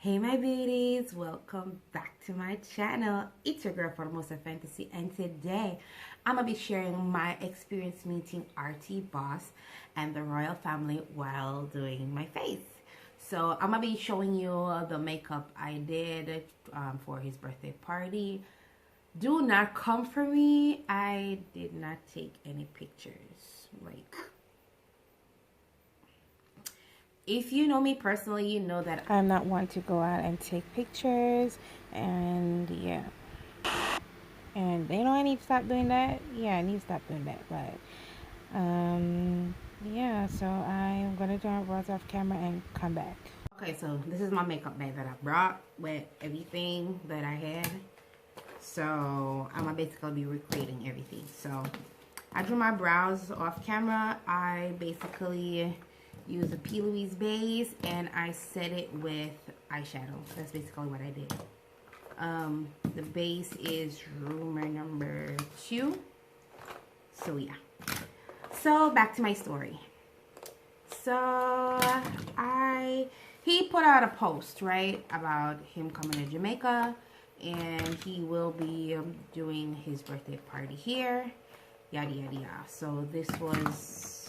Hey my beauties, welcome back to my channel. It's your girl Formosa Fantasy, and today I'm gonna be sharing my experience meeting RT Boss and the royal family while doing my face. So I'm gonna be showing you the makeup I did for his birthday party. Do not come for me. I did not take any pictures. If you know me personally, you know that I'm not one to go out and take pictures, and yeah. And you know I need to stop doing that. Yeah, I need to stop doing that. But yeah, so I'm gonna do my brows off camera and come back. Okay, so this is my makeup bag that I brought with everything that I had. So I'm gonna basically be recreating everything. So I drew my brows off camera. I basically use a P. Louise base and I set it with eyeshadow. That's basically what I did. The base is rumor number 2. So yeah. So back to my story. So he put out a post, right, about him coming to Jamaica, and he will be doing his birthday party here, yada yada yada. So this was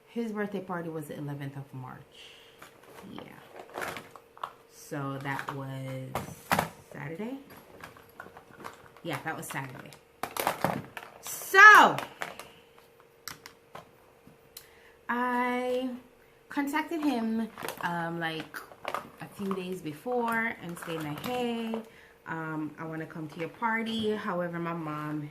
his birthday party was the 11th of March. Yeah. So that was Saturday. Yeah, that was Saturday. So I contacted him like a few days before and saying like, hey, I want to come to your party. However, my mom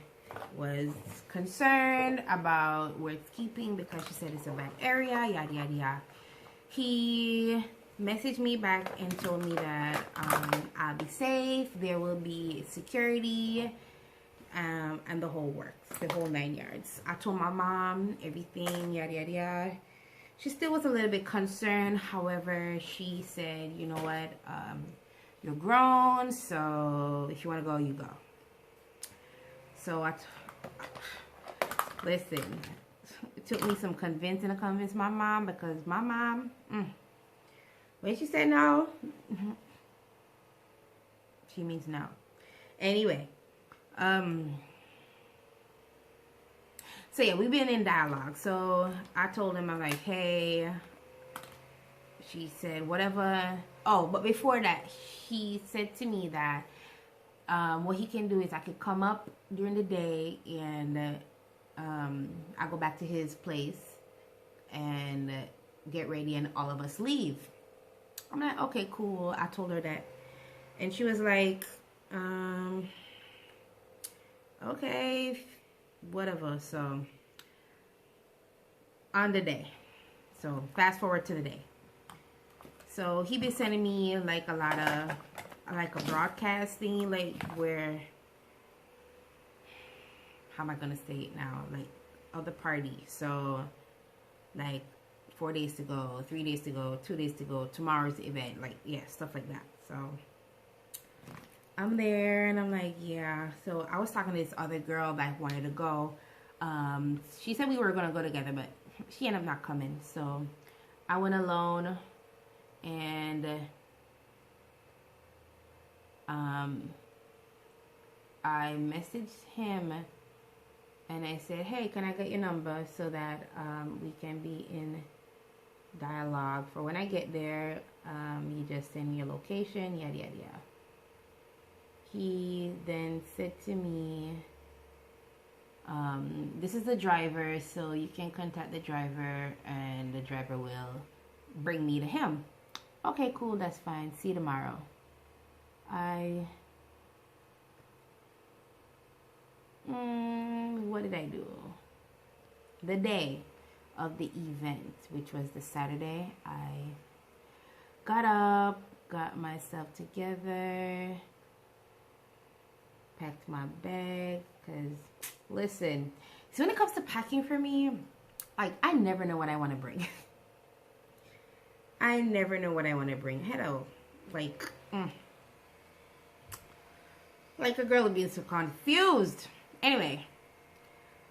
was concerned about where it's keeping because she said it's a bad area, yada yada yada. He messaged me back and told me that I'll be safe, there will be security, and the whole works, the whole 9 yards. I told my mom everything, yada yada yada. She still was a little bit concerned. However, she said, you know what, you're grown, so if you want to go, you go. So listen, it took me some convincing to convince my mom, because my mom, when she said no, she means no. Anyway, so yeah, we've been in dialogue. So I told him, I'm like, hey, she said, whatever. Oh, but before that, he said to me that what he can do is I could come up during the day and I go back to his place and get ready and all of us leave. I'm like, okay, cool. I told her that. And she was like, okay, whatever. So on the day. So fast forward to the day. So he been sending me like a lot of like a broadcasting, like where, how am I gonna say it now, like of the party. So like 4 days to go, 3 days to go, 2 days to go, tomorrow's the event, like yeah, stuff like that. So I'm there and I'm like, yeah. So I was talking to this other girl that wanted to go. She said we were gonna go together, but she ended up not coming. So I went alone, and I messaged him and I said, hey, can I get your number so that we can be in dialogue for when I get there. You just send me your location, yada yada yada. He then said to me, this is the driver, so you can contact the driver and the driver will bring me to him. Okay, cool, that's fine. See you tomorrow. What did I do? The day of the event, which was the Saturday, I got up, got myself together, packed my bag, because listen, so when it comes to packing for me, like I never know what I want to bring. I never know what I want to bring. Hello, like a girl would be so confused. Anyway,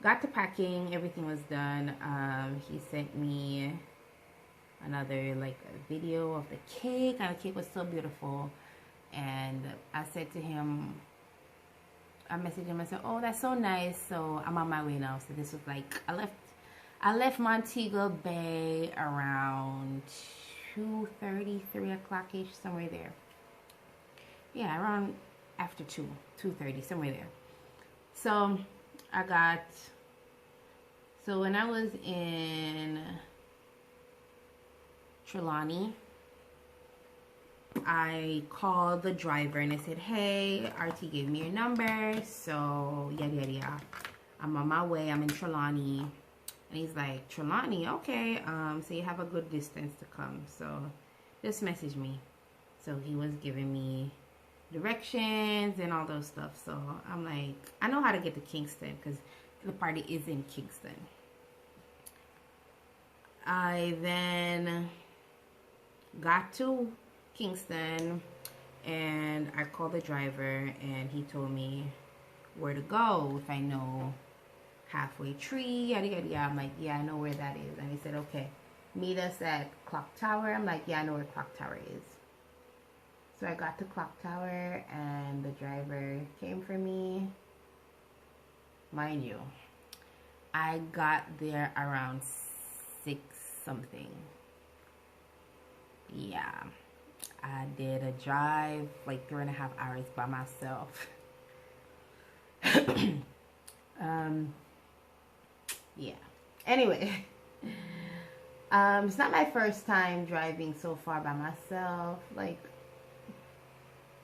got to packing, everything was done. He sent me another like a video of the cake, and the cake was so beautiful. And I said to him, I messaged him. I said, "Oh, that's so nice. So I'm on my way now." So this was like I left Montego Bay around 2:30, 3 o'clock ish, somewhere there. Yeah, around after 2:30, somewhere there. So I got. So when I was in Trelawney, I called the driver and I said, "Hey, RT gave me your number, so yada yada yada. I'm on my way. I'm in Trelawney." And he's like, "Trelawney, okay. So you have a good distance to come. So just message me." So he was giving me directions and all those stuff. So I'm like, I know how to get to Kingston because the party is in Kingston. I then got to Kingston and I called the driver and he told me where to go if I know Halfway Tree, yada yada yada. I'm like, yeah, I know where that is. And he said, okay, meet us at Clock Tower. I'm like, yeah, I know where Clock Tower is. So I got to Clock Tower and the driver came for me. Mind you, I got there around 6 something. Yeah, I did a drive like 3.5 hours by myself. Yeah. Anyway, it's not my first time driving so far by myself. Like,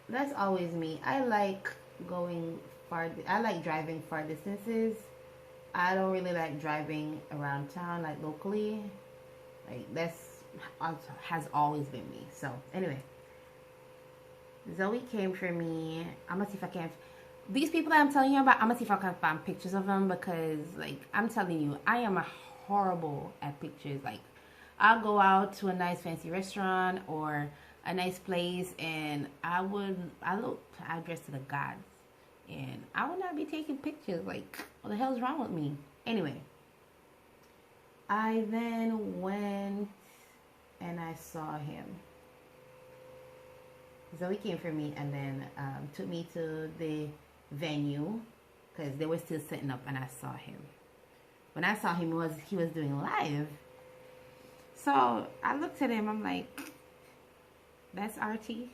that's always me. I like going far. I like driving far distances. I don't really like driving around town, like locally. Like, has always been me. So anyway, Zoe came for me. I'm gonna see if I can. These people that I'm telling you about, I'm gonna see if I can find pictures of them because, like, I'm telling you, I am horrible at pictures. Like, I'll go out to a nice fancy restaurant or a nice place, and I dress to the gods, and I would not be taking pictures. Like, what the hell's wrong with me? Anyway, I then went and I saw him. Zoe came for me and then took me to the venue because they were still setting up, and I saw him. When I saw him, he was doing live. So I looked at him. I'm like, that's RT.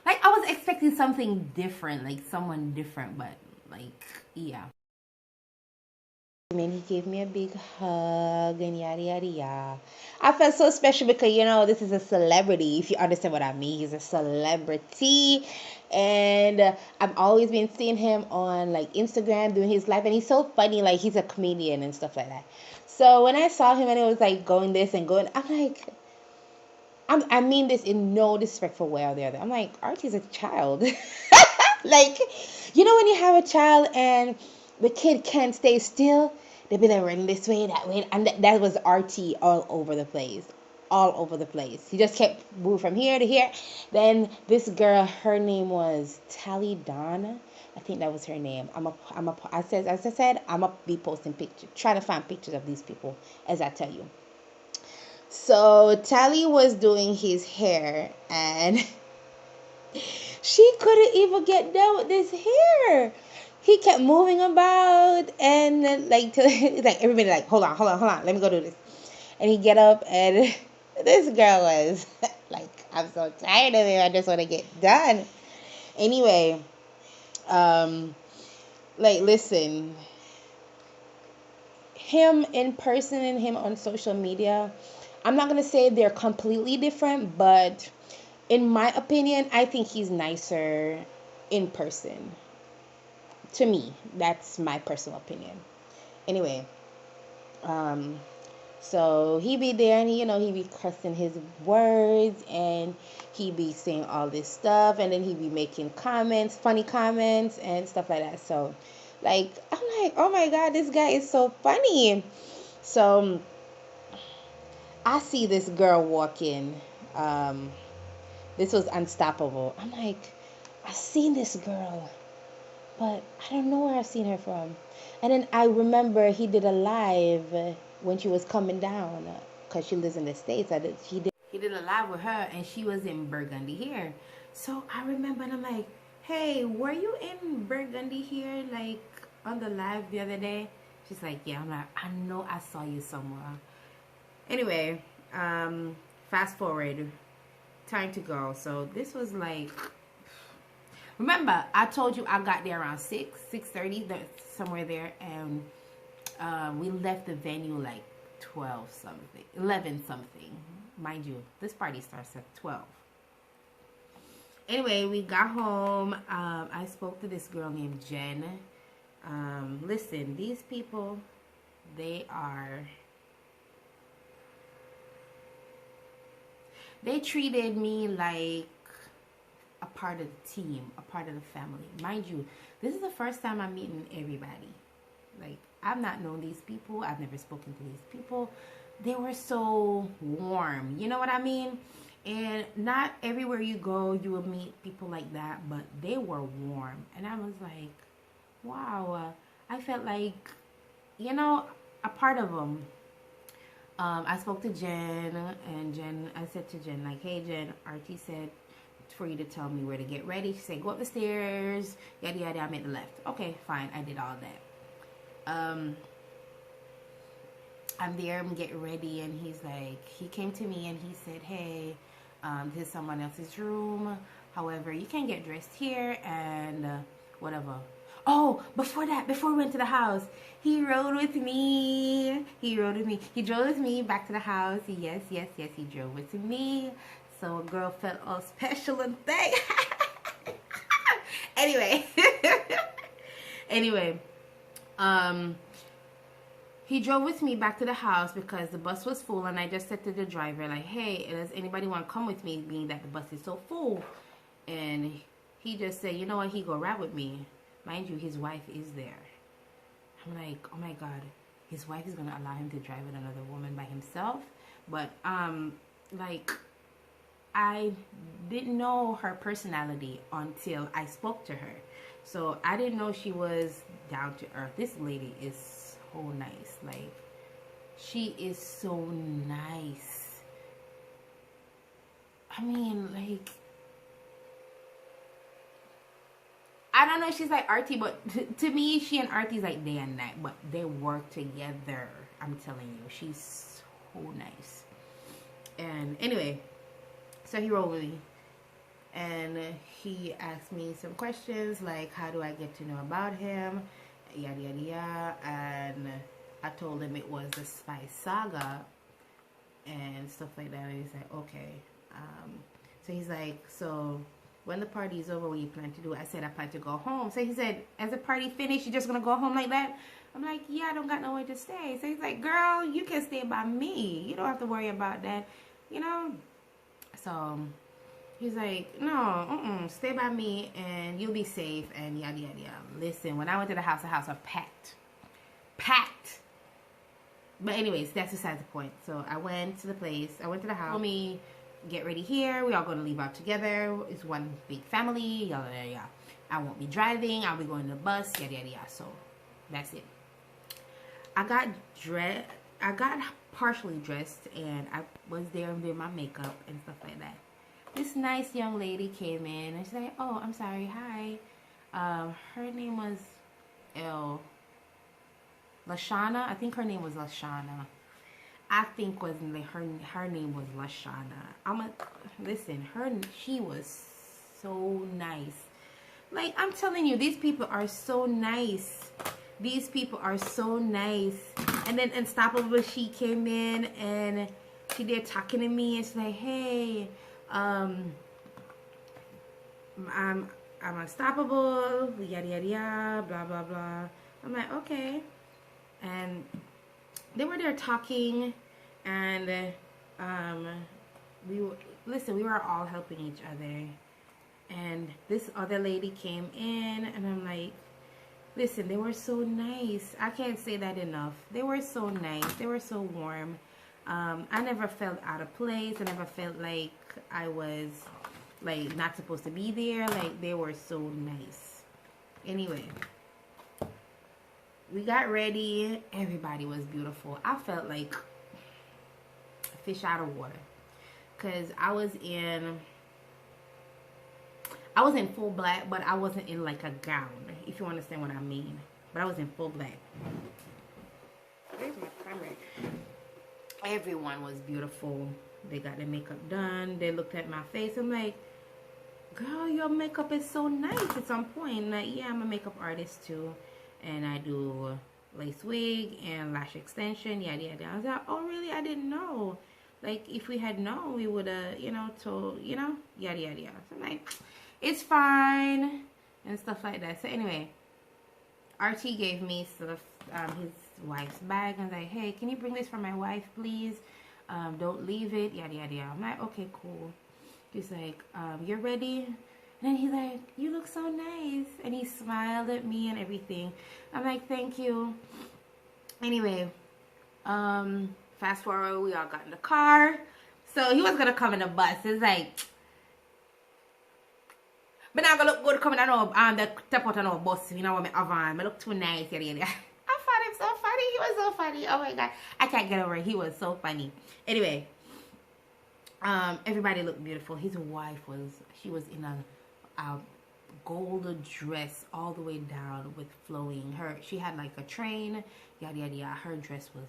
Like, I was expecting something different, like someone different, but like, yeah. And he gave me a big hug and yada yada yada. I felt so special because, you know, this is a celebrity. If you understand what I mean, he's a celebrity, and I've always been seeing him on like Instagram doing his live, and he's so funny. Like, he's a comedian and stuff like that. So when I saw him and it was like going this and going, I'm like, I mean this in no disrespectful way or the other. I'm like, Archie's a child. Like, you know when you have a child and the kid can't stay still, they be like running this way, that way, and that was RT all over the place, all over the place. He just kept moving from here to here. Then this girl, her name was Tally Donna. I think that was her name. As I said, I'm gonna be posting pictures, trying to find pictures of these people as I tell you. So Tally was doing his hair, and she couldn't even get done with this hair. He kept moving about, and then, like, like everybody, like, hold on, let me go do this. And he get up, and this girl was like, I'm so tired of it. I just want to get done. Anyway, like, listen, him in person and him on social media, I'm not gonna say they're completely different, but in my opinion, I think he's nicer in person. To me, that's my personal opinion. Anyway, so he be there, and he be cussing his words, and he be saying all this stuff, and then he be making comments, funny comments and stuff like that. So, like, I'm like, oh my god, this guy is so funny. So I see this girl walking. This was Unstoppable. I'm like, I seen this girl, but I don't know where I've seen her from. And then I remember he did a live when she was coming down. because she lives in the States. He did a live with her, and she was in Burgundy here. So I remember, and I'm like, hey, were you in Burgundy here, like, on the live the other day? She's like, yeah. I'm like, I know I saw you somewhere. Anyway, fast forward, time to go. So this was like, remember, I told you I got there around 6:30, somewhere there, and we left the venue like 12 something, 11 something. Mind you, this party starts at 12. Anyway, we got home. I spoke to this girl named Jen. Listen, these people, they treated me like a part of the team, a part of the family. Mind you, this is the first time I'm meeting everybody. Like, I've not known these people. I've never spoken to these people. They were so warm. You know what I mean? And not everywhere you go, you will meet people like that. But they were warm. And I was like, wow. I felt like, you know, a part of them. I spoke to Jen. And I said to Jen, like, hey, Jen, RT said for you to tell me where to get ready. She said, go up the stairs. Yada, yada, I made the left. Okay, fine. I did all that. I'm there, I'm getting ready, and he's like, he came to me and he said, hey, this is someone else's room. However, you can get dressed here and whatever. Oh, before we went to the house, he rode with me. He drove with me back to the house. Yes, he drove with me. So a girl felt all special and thing. Anyway. He drove with me back to the house because the bus was full, and I just said to the driver, like, hey, does anybody want to come with me, being that the bus is so full? And he just said, you know what, he go ride with me. Mind you, his wife is there. I'm like, oh my God, his wife is going to allow him to drive with another woman by himself? But, like, I didn't know her personality until I spoke to her. So I didn't know she was down to earth. This lady is so nice. Like, she is so nice. I mean, like, I don't know if she's like RT, but to me, she and RT is like day and night. But they work together. I'm telling you, she's so nice. And anyway, so he rolled with me. And he asked me some questions like, how do I get to know about him? Yada, yada, yada. And I told him it was the Spy Saga and stuff like that. And he's like, okay. So he's like, so when the party is over, what do you plan to do? I said, I plan to go home. So he said, as the party finished, you're just going to go home like that? I'm like, yeah, I don't got nowhere to stay. So he's like, girl, you can stay by me. You don't have to worry about that, you know? So he's like, no, stay by me and you'll be safe and yada, yada, yada. Listen, when I went to the house was packed. Packed. But anyways, that's besides the point. So I went to the place. I went to the house. Told me, get ready here. We all going to leave out together. It's one big family. Yada, yada, yada. I won't be driving. I'll be going to the bus. Yada, yada, yada. So that's it. I got dressed. I got partially dressed and I was there and did my makeup and stuff like that. This nice young lady came in and she's like, oh, I'm sorry, hi. Her name was Lashana. I think her name was Lashana. I think her name was Lashana. Listen, she was so nice. Like, I'm telling you, these people are so nice. These people are so nice. And then Unstoppable, she came in and she did talking to me and she's like, hey, I'm unstoppable, yada yada yada, blah blah blah. I'm like, okay. And they were there talking, and we were all helping each other. And this other lady came in, and I'm like, listen, they were so nice. I can't say that enough. They were so nice. They were so warm. I never felt out of place. I never felt like I was like not supposed to be there. Like, they were so nice. Anyway, we got ready. Everybody was beautiful. I felt like fish out of water. Because I was in full black, but I wasn't in like a gown, if you understand what I mean. But I was in full black. Where's my camera? Everyone was beautiful. They got their makeup done. They looked at my face. I'm like, girl, your makeup is so nice. At some point, like, yeah, I'm a makeup artist too, and I do lace wig and lash extension, yada yada. I was like, oh really? I didn't know. Like, if we had known, we would have, you know, told, you know, yada yada yada. So I'm like, it's fine and stuff like that. So anyway, RT gave me stuff, his wife's bag, and I was like, hey, can you bring this for my wife, please? Don't leave it, yada yada yada. I'm like, okay, cool. He's like, you're ready? And then he's like, you look so nice. And he smiled at me and everything. I'm like, thank you. Anyway, fast forward, we all got in the car. So he was gonna come in the bus. It's like, but now I'm gonna look good coming on the step out on our bus. You know what I mean? I look too nice. Yada, yada. I found him so funny. He was so funny. Oh my god, I can't get over it. He was so funny. Anyway, everybody looked beautiful. His wife she was in a gold dress all the way down with flowing. She had like a train, yada yada yada. Her dress was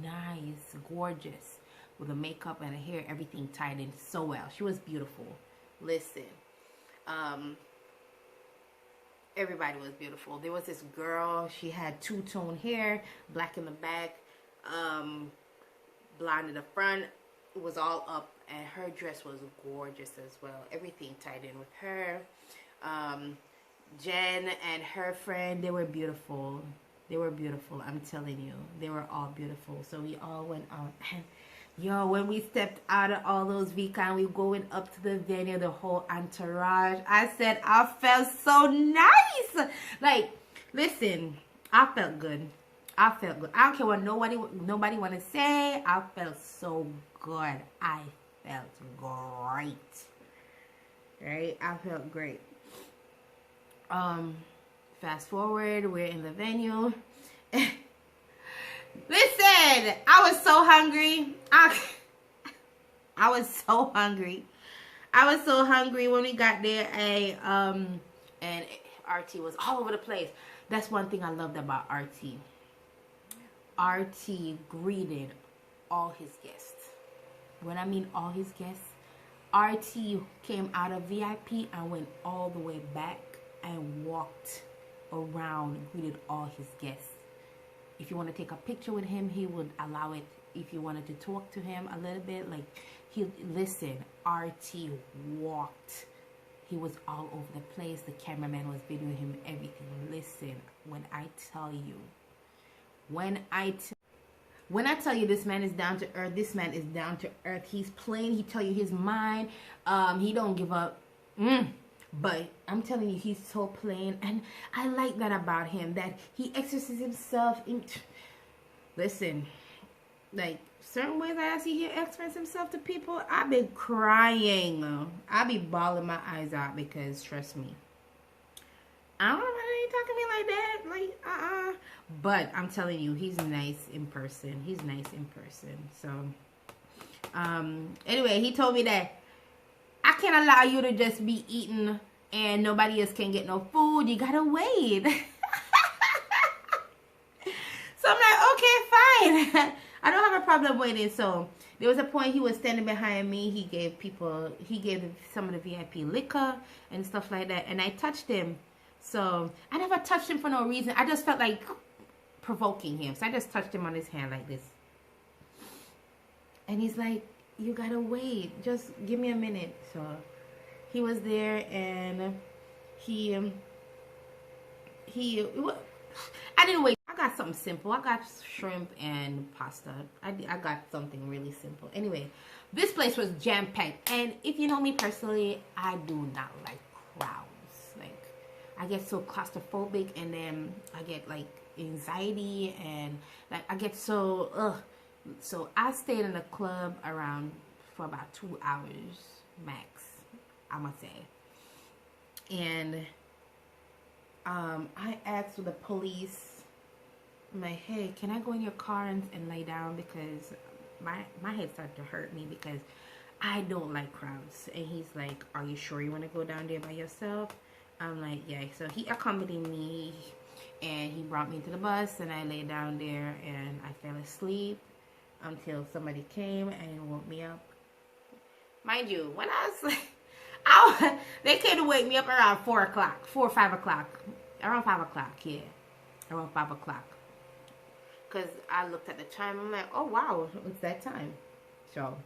nice, gorgeous, with the makeup and the hair, everything tied in so well. She was beautiful. Listen, everybody was beautiful. There was this girl, she had two-tone hair, black in the back, blonde in the front. It was all up, and her dress was gorgeous as well. Everything tied in with her. Jen and her friend, they were beautiful. They were beautiful, I'm telling you. They were all beautiful. So we all went out, and yo, when we stepped out of all those vehicles, we going up to the venue, the whole entourage. I said, I felt so nice. Like, listen, I felt good. I felt good. I don't care what nobody want to say. I felt so good. I felt great. Right? I felt great. Fast forward, we're in the venue. Listen, I was so hungry. I was so hungry. I was so hungry when we got there. And RT was all over the place. That's one thing I loved about RT. RT greeted all his guests. When I mean all his guests, RT came out of VIP and went all the way back and walked around and greeted all his guests. If you want to take a picture with him, he would allow it. If you wanted to talk to him a little bit, like, listen, RT walked. He was all over the place. The cameraman was videoing him, everything. Listen, when I tell you this man is down to earth, this man is down to earth. He's plain. He tell you his mind. He don't give up. But I'm telling you, he's so plain, and I like that about him, that he expresses himself in. Listen, like, certain ways I see him express himself to people, I be crying. I be bawling my eyes out, because trust me, I don't know why they talking to me like that. Like, But I'm telling you, he's nice in person. He's nice in person. So, anyway, he told me that I can't allow you to just be eating and nobody else can get no food. You gotta wait. So I'm like, okay, fine. I don't have a problem waiting. So there was a point he was standing behind me. He gave some of the VIP liquor and stuff like that. And I touched him. So I never touched him for no reason. I just felt like provoking him. So I just touched him on his hand like this. And he's like, you gotta wait. Just give me a minute. So he was there, and I didn't wait. I got something simple. I got shrimp and pasta. I got something really simple. Anyway, this place was jam-packed. And if you know me personally, I do not like crowds. Like, I get so claustrophobic, and then I get like anxiety, and like I get so So I stayed in the club for about 2 hours max, I must say. And I asked the police, I'm like, hey, can I go in your car and lay down, because my head started to hurt me because I don't like crowds. And he's like, are you sure you want to go down there by yourself? I'm like, yeah. So he accompanied me, and he brought me to the bus, and I lay down there, and I fell asleep until somebody came and woke me up. Mind you, when I was like, they came to wake me up around 4 o'clock, 4 or 5 o'clock. Around 5 o'clock, yeah. Around 5 o'clock. Because I looked at the time, I'm like, oh wow, it's that time. So,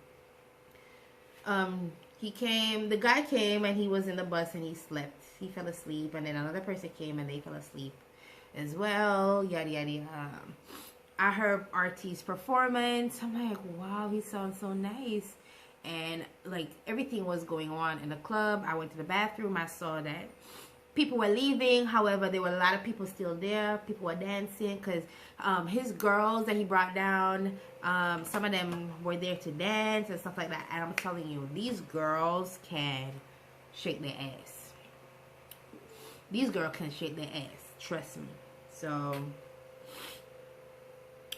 he came, the guy came, and he was in the bus, and he slept. He fell asleep, and then another person came, and they fell asleep as well, yada yada yada. I heard RT's performance. I'm like, wow, he sounds so nice. And like everything was going on in the club. I went to the bathroom. I saw that people were leaving. However, there were a lot of people still there. People were dancing because his girls that he brought down, some of them were there to dance and stuff like that. And I'm telling you, these girls can shake their ass. These girls can shake their ass. Trust me. So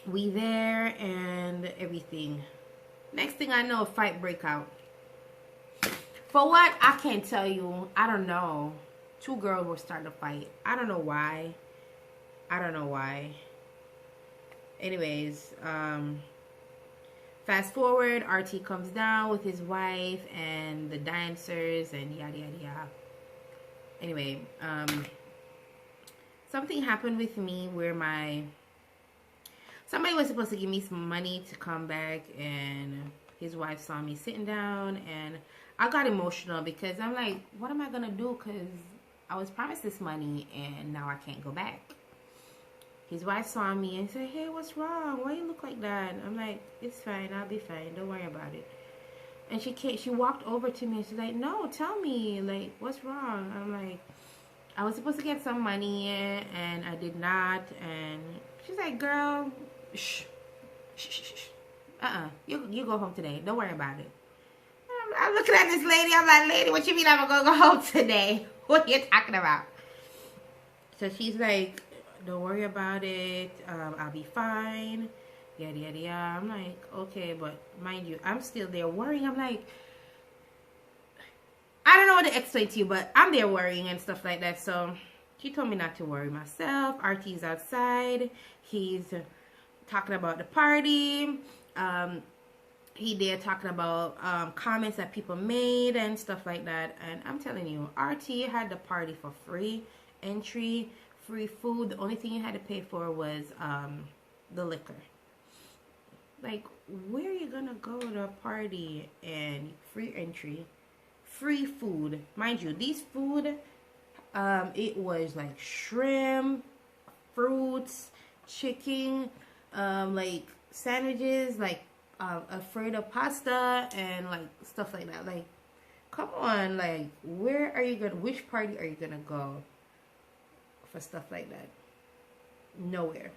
we there and everything. Next thing I know, a fight break out. For what? I can't tell you. I don't know. 2 girls were starting to fight. I don't know why. I don't know why. Anyways, fast forward, RT comes down with his wife and the dancers and yada yada yada. Anyway, something happened with me where somebody was supposed to give me some money to come back, and his wife saw me sitting down, and I got emotional because I'm like, what am I going to do? Because I was promised this money, and now I can't go back. His wife saw me and said, hey, what's wrong? Why you look like that? I'm like, it's fine. I'll be fine. Don't worry about it. And she walked over to me, and she's like, no, tell me. Like, what's wrong? I'm like, I was supposed to get some money, and I did not. And she's like, girl, shh. You go home today. Don't worry about it. I'm looking at this lady. I'm like, lady, what you mean I'm going to go home today? What are you talking about? So she's like, don't worry about it. I'll be fine. Yada, yada, yada. I'm like, okay, but mind you, I'm still there worrying. I'm like, I don't know what to explain to you, but I'm there worrying and stuff like that. So she told me not to worry myself. RT's outside. He's talking about the party. He there talking about comments that people made and stuff like that. And I'm telling you, RT had the party for free entry, free food. The only thing you had to pay for was the liquor. Like, where are you gonna go to a party and free entry, free food? Mind you, these food, it was like shrimp, fruits, chicken, like sandwiches, like Alfredo pasta, and like stuff like that. Like, come on, like, where are you gonna, which party are you gonna go for stuff like that? Nowhere.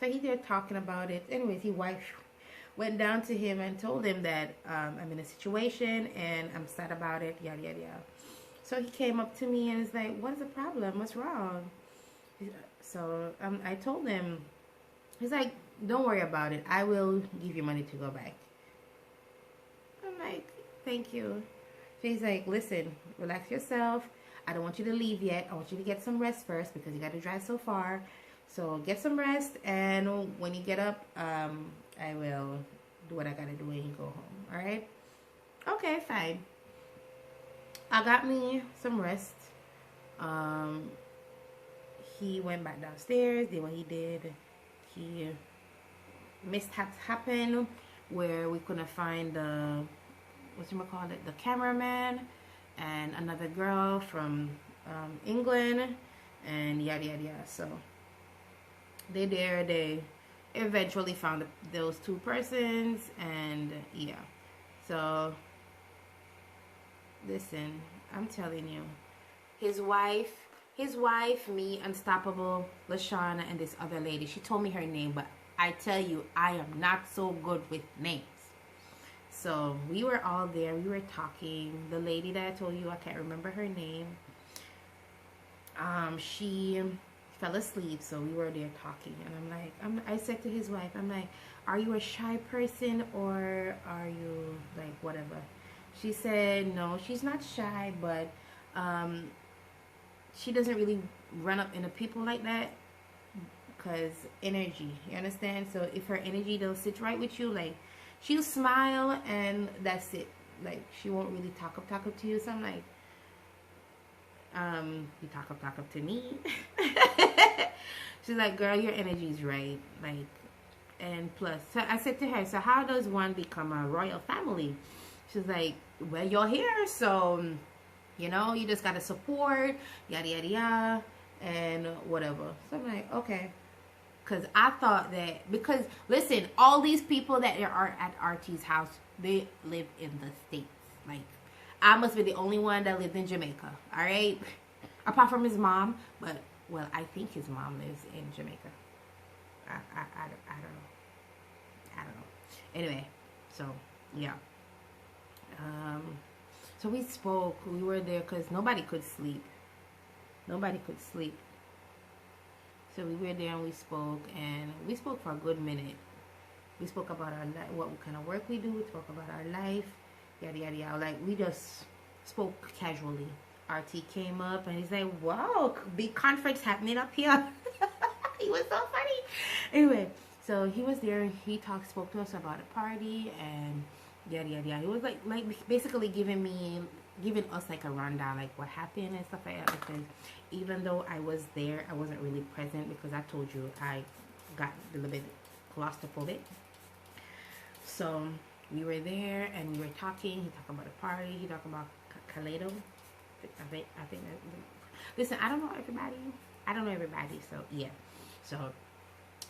So he's there talking about it. Anyways, his wife went down to him and told him that I'm in a situation and I'm sad about it, yada yada yada. So he came up to me and is like, what's the problem? What's wrong? So I told him. He's like, don't worry about it. I will give you money to go back. I'm like, thank you. So he's like, listen, relax yourself. I don't want you to leave yet. I want you to get some rest first because you got to drive so far. So get some rest, and when you get up, I will do what I got to do when you go home. All right? Okay, fine. I got me some rest. He went back downstairs, did what he did. He mishaps happened where we couldn't find the the cameraman and another girl from England and yada yada yada. So they eventually found those 2 persons, and yeah. So listen, I'm telling you, his wife, me, Unstoppable, Lashana, and this other lady. She told me her name, but I tell you, I am not so good with names. So we were all there. We were talking. The lady that I told you, I can't remember her name. She fell asleep. So we were there talking, and I'm like, I said to his wife, I'm like, are you a shy person or are you like whatever? She said no, she's not shy, but she doesn't really run up into people like that because energy, you understand? So if her energy don't sit right with you, like she'll smile and that's it. Like she won't really talk up to you. So I'm like, you talk up to me. She's like, girl, your energy's right. Like, and plus, so I said to her, so how does one become a royal family? She's like, well, you're here, so you know, you just gotta support, yada yada yada, and whatever. So I'm like, okay. Because I thought that, because listen, all these people that are at RT's house, they live in the States. Like, I must be the only one that lived in Jamaica, all right? Apart from his mom, but, well, I think his mom lives in Jamaica. I don't know. Anyway, so, yeah. So we spoke. We were there because nobody could sleep. Nobody could sleep. So we were there and we spoke for a good minute. We spoke about our life, what kind of work we do. We spoke about our life, yada yada yada. Like we just spoke casually. RT came up and he's like, "Wow, big conference happening up here." He was so funny. Anyway, so he was there. He spoke to us about a party and yada yada yada. He was like basically giving us like a rundown, like what happened and stuff like that. Because even though I was there, I wasn't really present because I told you I got a little bit claustrophobic. So we were there and we were talking. He talked about the party. He talked about Kaledo. I think that, listen, I don't know everybody. So yeah. So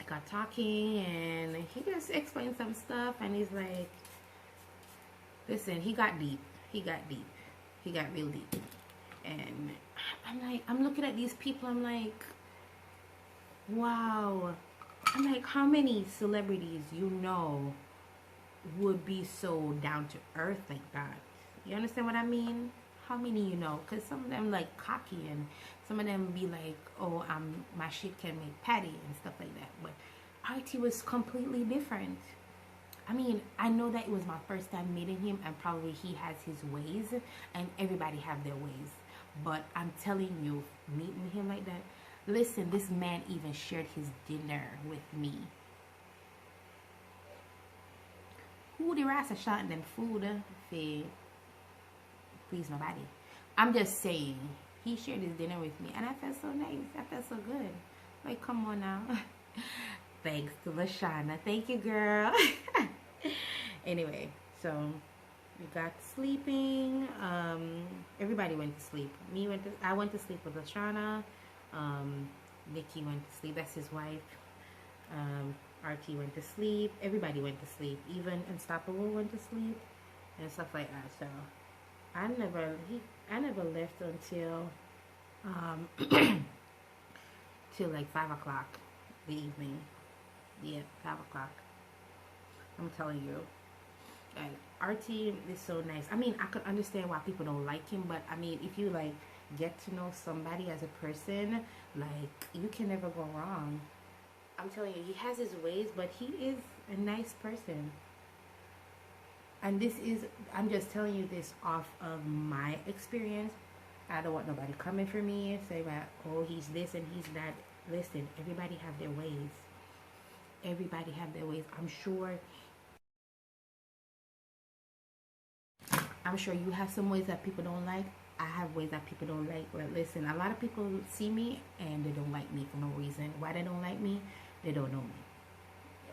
I got talking and he just explained some stuff and he's like, listen, he got deep. He got real deep. And I'm looking at these people, I'm like, wow. I'm like, how many celebrities you know would be so down to earth like that? You understand what I mean? How many you know? Because some of them like cocky and some of them be like, oh, my shit can make patty and stuff like that. But RT was completely different. I mean, I know that it was my first time meeting him and probably he has his ways and everybody have their ways. But I'm telling you, meeting him like that, listen, this man even shared his dinner with me. Who the rest of shot them food for please nobody. I'm just saying, he shared his dinner with me and I felt so nice. I felt so good. Like, come on now. Thanks to Lashana. Thank you, girl. Anyway, so we got sleeping. Everybody went to sleep. I went to sleep with Lashana. Nikki went to sleep. That's his wife. RT went to sleep. Everybody went to sleep. Even Unstoppable went to sleep and stuff like that. So I never left until till like 5 o'clock the evening. Yeah, 5 o'clock. I'm telling you, like RT is so nice. I mean, I could understand why people don't like him, but I mean, if you like get to know somebody as a person, like you can never go wrong. I'm telling you, he has his ways, but he is a nice person. And I'm just telling you this off of my experience. I don't want nobody coming for me and say that, oh, he's this and he's that. Listen, everybody have their ways. Everybody have their ways. I'm sure you have some ways that people don't like. I have ways that people don't like. But listen, a lot of people see me and they don't like me for no reason. Why they don't like me? They don't know me.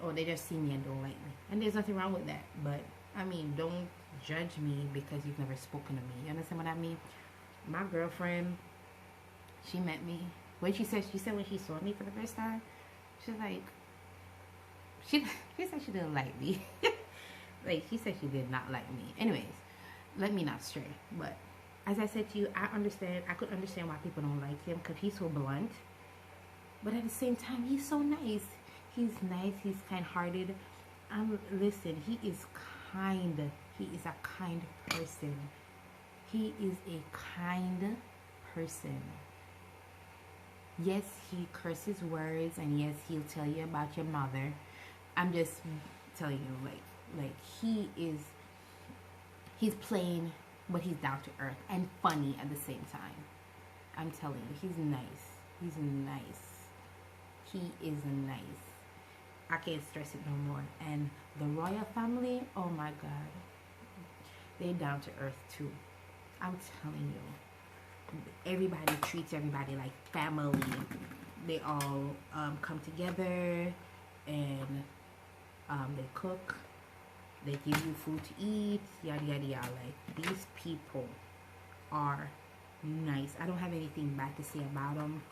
Or they just see me and don't like me. And there's nothing wrong with that. But, I mean, don't judge me because you've never spoken to me. You understand what I mean? My girlfriend, she met me. When she said when she saw me for the first time, she's like, she said she didn't like me. Like, she said she did not like me. Anyways, let me not stray. But as I said to you, I could understand why people don't like him because he's so blunt. But at the same time, he's so nice. He's nice. He's kind-hearted. Listen, he is kind. He is a kind person. He is a kind person. Yes, he curses words, and yes, he'll tell you about your mother. I'm just telling you, like he's plain, but he's down to earth and funny at the same time. I'm telling you, he's nice. He's nice. He is nice. I can't stress it no more. And the royal family, oh my God, they down to earth too. I'm telling you, everybody treats everybody like family. They all come together and they cook. They give you food to eat, yada yada yada. Like, these people are nice. I don't have anything bad to say about them.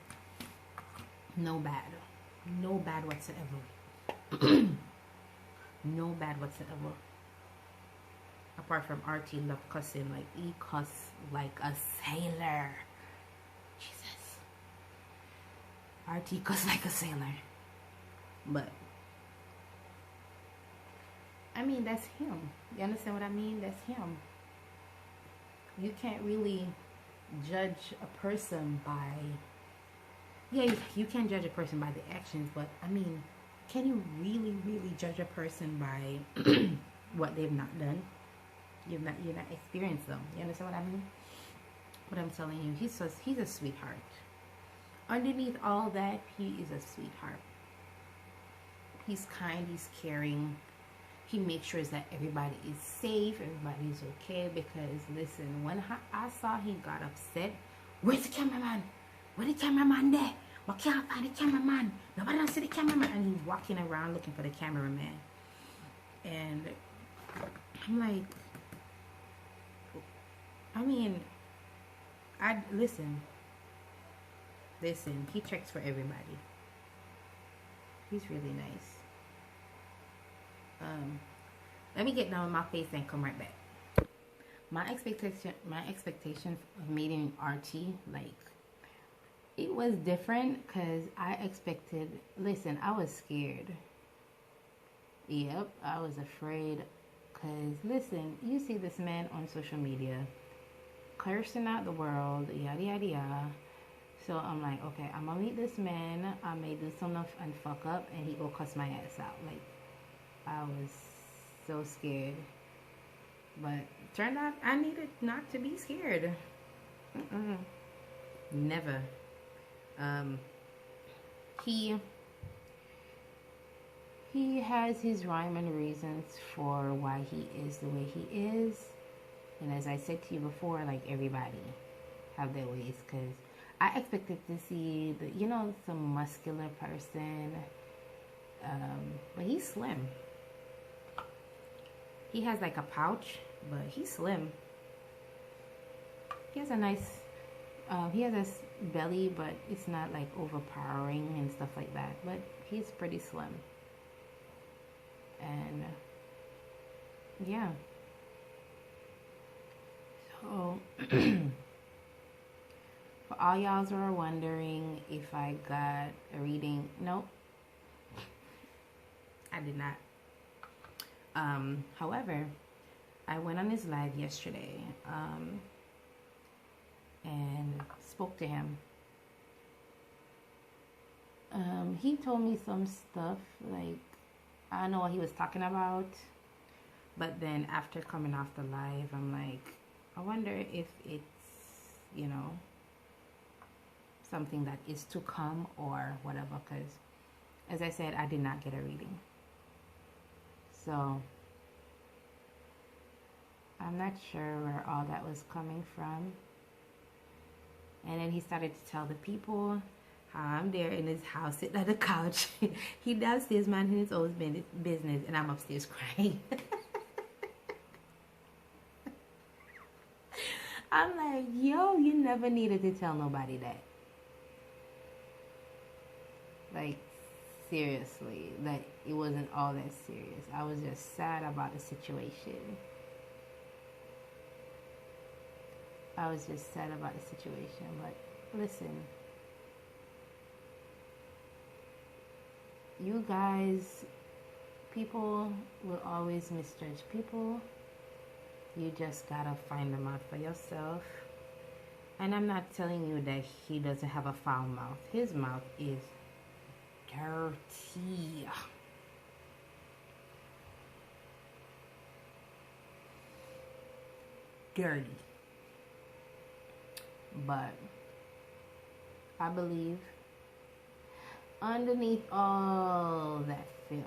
No bad. No bad whatsoever. No bad whatsoever. Apart from RT love cussing. Like, he cuss like a sailor. Jesus. RT cuss like a sailor. But I mean, that's him. You understand what I mean? That's him. You can't really judge a person by... Yeah, you can judge a person by the actions, but I mean, can you really, really judge a person by what they've not done? You're not experienced them. You understand what I mean? But I'm telling you, he's a sweetheart. Underneath all that, he is a sweetheart. He's kind, he's caring. He makes sure that everybody is safe, everybody's okay. Because listen, when I saw he got upset, where's the cameraman? Where's the cameraman there? I can't find the cameraman. Nobody don't see the cameraman. And he's walking around looking for the cameraman. And I'm like, I mean, listen, he checks for everybody. He's really nice. Let me get down with my face and come right back. My expectation of meeting RT, like, it was different because I expected, listen, I was scared. Yep, I was afraid because, listen, you see this man on social media cursing out the world, yada yada yada. So I'm like, okay, I'm gonna meet this man. I may do something and fuck up, and he go cuss my ass out. Like, I was so scared, but turned out I needed not to be scared. Never. He has his rhyme and reasons for why he is the way he is, and as I said to you before, like, everybody have their ways. Because I expected to see some muscular person, but he's slim. He has like a pouch, but he's slim. He has a nice, he has a belly, but it's not like overpowering and stuff like that. But he's pretty slim. And yeah. So for all y'all who are wondering if I got a reading, nope, I did not. However, I went on his live yesterday and spoke to him. He told me some stuff, like, I don't know what he was talking about, but then after coming off the live, I'm like, I wonder if it's, something that is to come or whatever, because as I said, I did not get a reading. So I'm not sure where all that was coming from. And then he started to tell the people how I'm there in his house sitting on the couch. He downstairs minding his own business, and I'm upstairs crying. I'm like, yo, you never needed to tell nobody that. Like, seriously, that it wasn't all that serious. I was just sad about the situation. I was just sad about the situation. But listen, you guys, people will always misjudge people. You just gotta find them out for yourself. And I'm not telling you that he doesn't have a foul mouth. His mouth is dirty. Dirty. But I believe underneath all that filth,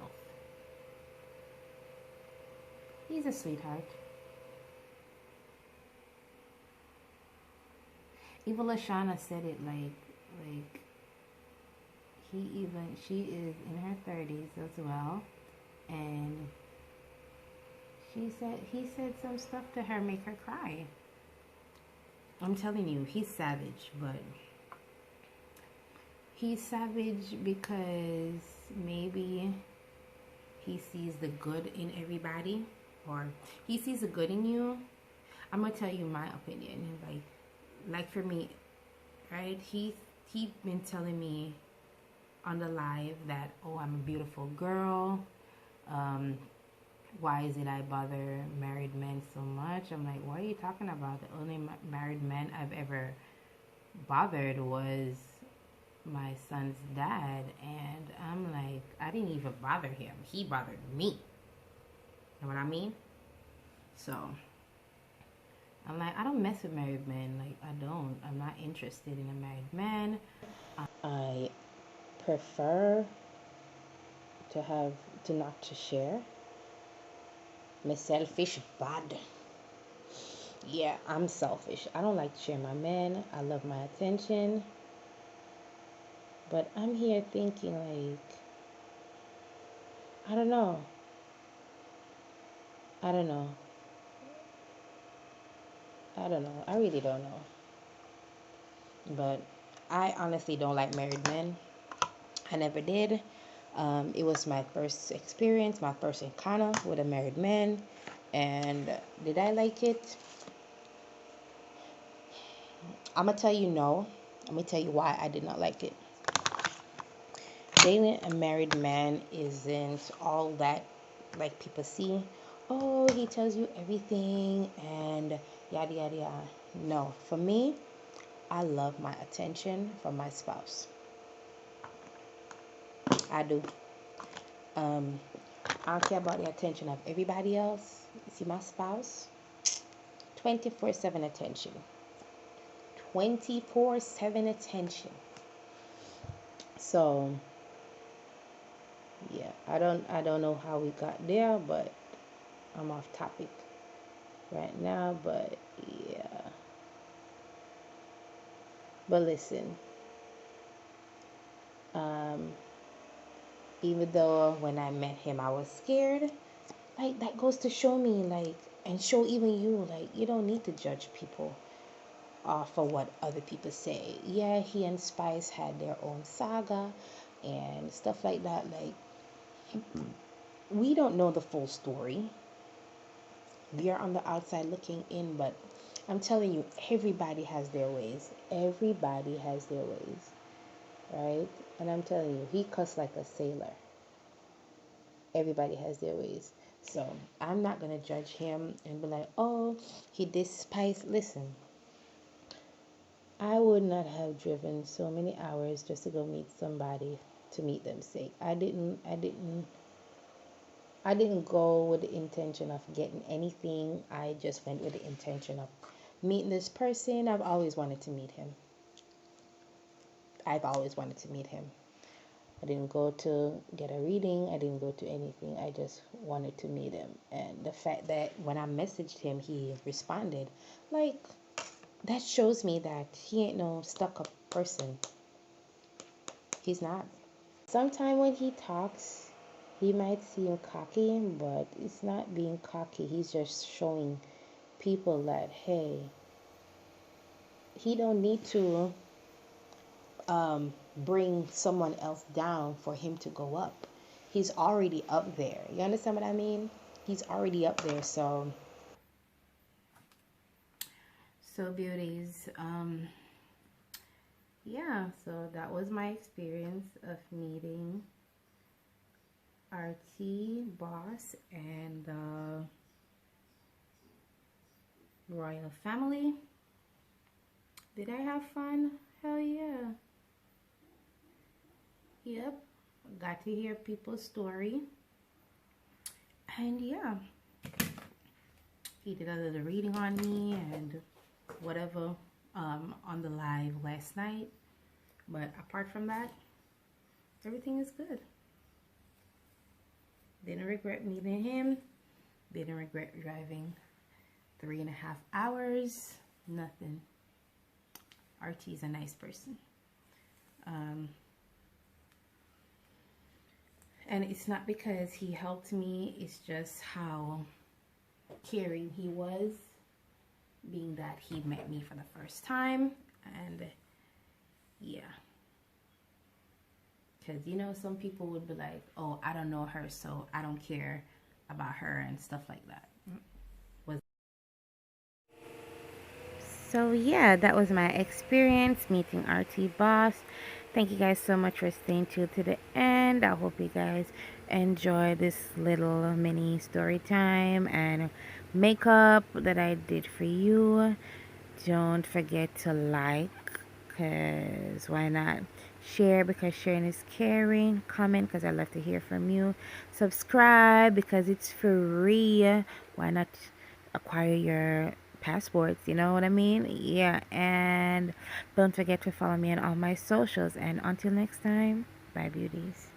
he's a sweetheart. Even Lashana said it like she is in her 30s as well, and he said some stuff to her make her cry. I'm telling you, he's savage, but he's savage because maybe he sees the good in everybody, or he sees the good in you. I'm gonna tell you my opinion. Like for me, right? He been telling me on the live that, oh, I'm a beautiful girl. Why is it I bother married men so much? I'm like, what are you talking about? The only married man I've ever bothered was my son's dad. And I'm like, I didn't even bother him. He bothered me. You know what I mean? So I'm like, I don't mess with married men. Like, I don't. I'm not interested in a married man. I prefer to not to share. I'm selfish bad. Yeah, I'm selfish. I don't like to share my men. I love my attention. But I'm here thinking like, I don't know. I really don't know. But I honestly don't like married men. I never did. It was my first experience, my first encounter with a married man. And did I like it? I'm going to tell you no. Let me tell you why I did not like it. Dating a married man isn't all that like people see. Oh, he tells you everything and yada, yada, yada. No, for me, I love my attention from my spouse. I do. I don't care about the attention of everybody else. See, my spouse, 24/7 attention. 24/7 attention. So, yeah, I don't know how we got there, but I'm off topic right now, but yeah. But listen, even though when I met him I was scared, like that goes to show me, like, and show even you, like, you don't need to judge people for what other people say. Yeah, he and Spice had their own saga and stuff like that. Like, we don't know the full story. We are on the outside looking in, but I'm telling you, everybody has their ways. Everybody has their ways, right? And I'm telling you, he cussed like a sailor. Everybody has their ways. So I'm not going to judge him and be like, oh, he despised. Listen, I would not have driven so many hours just to go meet somebody to meet them sake. I didn't go with the intention of getting anything. I just went with the intention of meeting this person. I've always wanted to meet him. I didn't go to get a reading. I didn't go to anything. I just wanted to meet him. And the fact that when I messaged him, he responded, like, that shows me that he ain't no stuck-up person. He's not. Sometimes when he talks, he might seem cocky, but it's not being cocky. He's just showing people that, hey, he don't need to bring someone else down for him to go up. He's already up there. You understand what I mean? He's already up there. So beauties, yeah, so that was my experience of meeting RT, Boss, and the royal family. Did I have fun? Hell yeah. Yep. Got to hear people's story. And yeah, he did a little reading on me and whatever on the live last night. But apart from that, everything is good. Didn't regret meeting him. Didn't regret driving 3.5 hours. Nothing. RT's a nice person. And it's not because he helped me, it's just how caring he was, being that he met me for the first time. And yeah, because you know, some people would be like, oh, I don't know her, so I don't care about her and stuff like that. So yeah, that was my experience meeting RT Boss. Thank you guys so much for staying tuned to the end. I hope you guys enjoy this little mini story time and makeup that I did for you. Don't forget to like, because why not? Share, because sharing is caring. Comment, because I love to hear from you. Subscribe, because it's free. Why not acquire your passports? You know what I mean? Yeah. And don't forget to follow me on all my socials. And until next time, bye, beauties.